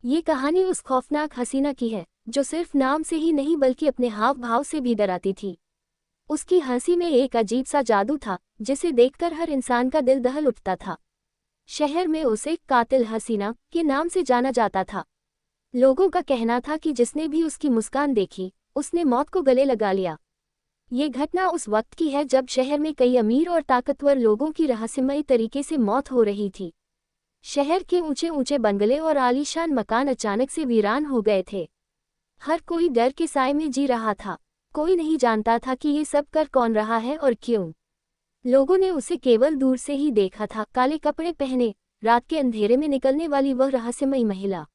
ये कहानी उस खौफनाक हसीना की है जो सिर्फ नाम से ही नहीं बल्कि अपने हाव भाव से भी डराती थी। उसकी हंसी में एक अजीब सा जादू था जिसे देखकर हर इंसान का दिल दहल उठता था। शहर में उसे कातिल हसीना के नाम से जाना जाता था। लोगों का कहना था कि जिसने भी उसकी मुस्कान देखी उसने मौत को गले लगा लिया। ये घटना उस वक्त की है जब शहर में कई अमीर और ताकतवर लोगों की रहस्यमयी तरीके से मौत हो रही थी। शहर के ऊंचे ऊंचे बंगले और आलीशान मकान अचानक से वीरान हो गए थे। हर कोई डर के साए में जी रहा था। कोई नहीं जानता था कि ये सब कर कौन रहा है और क्यों। लोगों ने उसे केवल दूर से ही देखा था, काले कपड़े पहने, रात के अंधेरे में निकलने वाली वह रहस्यमयी महिला।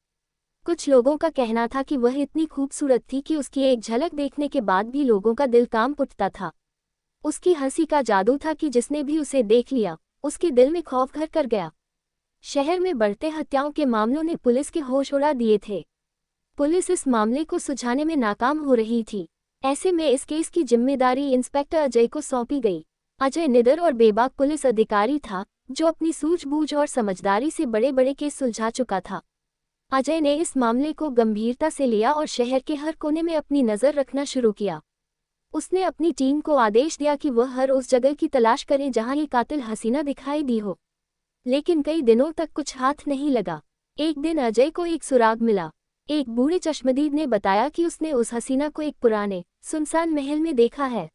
कुछ लोगों का कहना था कि वह इतनी खूबसूरत थी कि उसकी एक झलक देखने के बाद भी लोगों का दिल कांप उठता था। उसकी हंसी का जादू था कि जिसने भी उसे देख लिया उसके दिल में खौफ घर कर गया। शहर में बढ़ते हत्याओं के मामलों ने पुलिस के होश उड़ा दिए थे। पुलिस इस मामले को सुलझाने में नाकाम हो रही थी। ऐसे में इस केस की जिम्मेदारी इंस्पेक्टर अजय को सौंपी गई। अजय निडर और बेबाक पुलिस अधिकारी था जो अपनी सूझबूझ और समझदारी से बड़े बड़े केस सुलझा चुका था। अजय ने इस मामले को गंभीरता से लिया और शहर के हर कोने में अपनी नज़र रखना शुरू किया। उसने अपनी टीम को आदेश दिया कि वह हर उस जगह की तलाश करे जहां ये कातिल हसीना दिखाई दी हो। लेकिन कई दिनों तक कुछ हाथ नहीं लगा। एक दिन अजय को एक सुराग मिला। एक बूढ़े चश्मदीद ने बताया कि उसने उस हसीना को एक पुराने सुनसान महल में देखा है।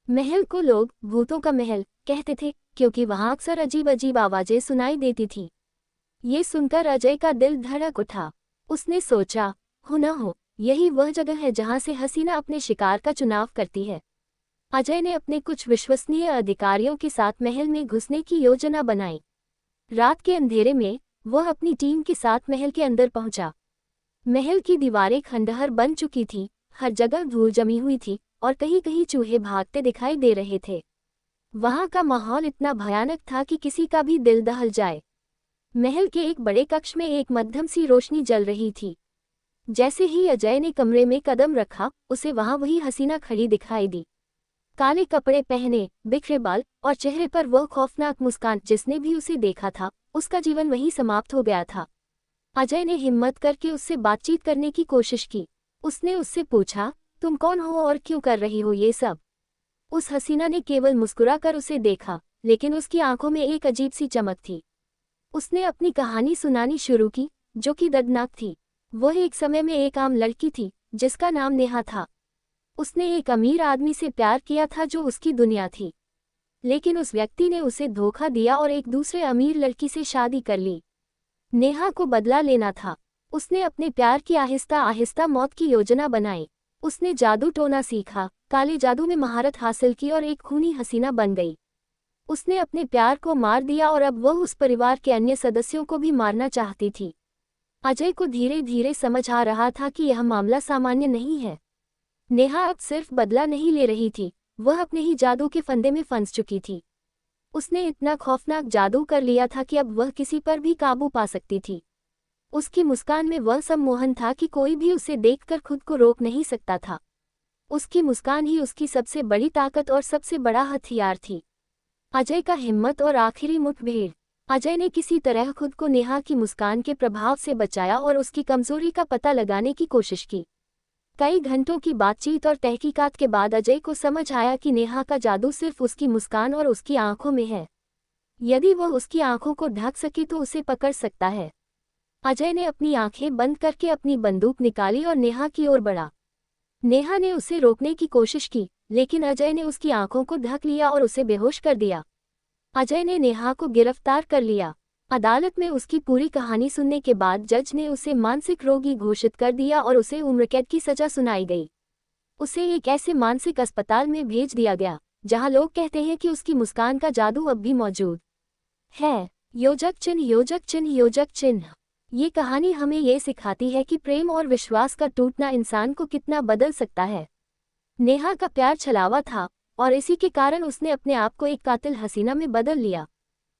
महल को लोग भूतों का महल कहते थे क्योंकि वहां अक्सर अजीब अजीब आवाजें सुनाई देती थीं। ये सुनकर अजय का दिल धड़क उठा। उसने सोचा, हो न हो यही वह जगह है जहां से हसीना अपने शिकार का चुनाव करती है। अजय ने अपने कुछ विश्वसनीय अधिकारियों के साथ महल में घुसने की योजना बनाई। रात के अंधेरे में वह अपनी टीम के साथ महल के अंदर पहुंचा। महल की दीवारें खंडहर बन चुकी थीं, हर जगह धूल जमी हुई थी और कहीं कहीं चूहे भागते दिखाई दे रहे थे। वहां का माहौल इतना भयानक था कि किसी का भी दिल दहल जाए। महल के एक बड़े कक्ष में एक मध्यम सी रोशनी जल रही थी। जैसे ही अजय ने कमरे में कदम रखा उसे वहां वही हसीना खड़ी दिखाई दी। काले कपड़े पहने, बिखरे बाल और चेहरे पर वह खौफनाक मुस्कान। जिसने भी उसे देखा था उसका जीवन वहीं समाप्त हो गया था। अजय ने हिम्मत करके उससे बातचीत करने की कोशिश की। उसने उससे पूछा, तुम कौन हो और क्यों कर रही हो ये सब? उस हसीना ने केवल मुस्कुरा कर उसे देखा, लेकिन उसकी आंखों में एक अजीब सी चमक थी। उसने अपनी कहानी सुनानी शुरू की जो कि दर्दनाक थी। वह एक समय में एक आम लड़की थी जिसका नाम नेहा था। उसने एक अमीर आदमी से प्यार किया था जो उसकी दुनिया थी। लेकिन उस व्यक्ति ने उसे धोखा दिया और एक दूसरे अमीर लड़की से शादी कर ली। नेहा को बदला लेना था। उसने अपने प्यार की आहिस्ता आहिस्ता मौत की योजना बनाई। उसने जादू टोना सीखा, काले जादू में महारत हासिल की और एक खूनी हसीना बन गई। उसने अपने प्यार को मार दिया और अब वह उस परिवार के अन्य सदस्यों को भी मारना चाहती थी। अजय को धीरे धीरे समझ आ रहा था कि यह मामला सामान्य नहीं है। नेहा अब सिर्फ बदला नहीं ले रही थी, वह अपने ही जादू के फंदे में फंस चुकी थी। उसने इतना खौफनाक जादू कर लिया था कि अब वह किसी पर भी काबू पा सकती थी। उसकी मुस्कान में वह सम्मोहन था कि कोई भी उसे देखकर खुद को रोक नहीं सकता था। उसकी मुस्कान ही उसकी सबसे बड़ी ताकत और सबसे बड़ा हथियार थी। अजय का हिम्मत और आखिरी मुठभेड़। अजय ने किसी तरह खुद को नेहा की मुस्कान के प्रभाव से बचाया और उसकी कमजोरी का पता लगाने की कोशिश की। कई घंटों की बातचीत और तहकीकात के बाद अजय को समझ आया कि नेहा का जादू सिर्फ उसकी मुस्कान और उसकी आंखों में है। यदि वह उसकी आंखों को ढक सके तो उसे पकड़ सकता है। अजय ने अपनी आंखें बंद करके अपनी बंदूक निकाली और नेहा की ओर बढ़ा। नेहा ने उसे रोकने की कोशिश की, लेकिन अजय ने उसकी आंखों को ढक लिया और उसे बेहोश कर दिया। अजय ने नेहा को गिरफ्तार कर लिया। अदालत में उसकी पूरी कहानी सुनने के बाद जज ने उसे मानसिक रोगी घोषित कर दिया और उसे उम्रकैद की सजा सुनाई गई। उसे एक ऐसे मानसिक अस्पताल में भेज दिया गया जहां लोग कहते हैं कि उसकी मुस्कान का जादू अब भी मौजूद है। योजक चिन्ह, योजक चिन्ह, योजक चिन्ह। ये कहानी हमें ये सिखाती है कि प्रेम और विश्वास का टूटना इंसान को कितना बदल सकता है। नेहा का प्यार छलावा था और इसी के कारण उसने अपने आप को एक कातिल हसीना में बदल लिया।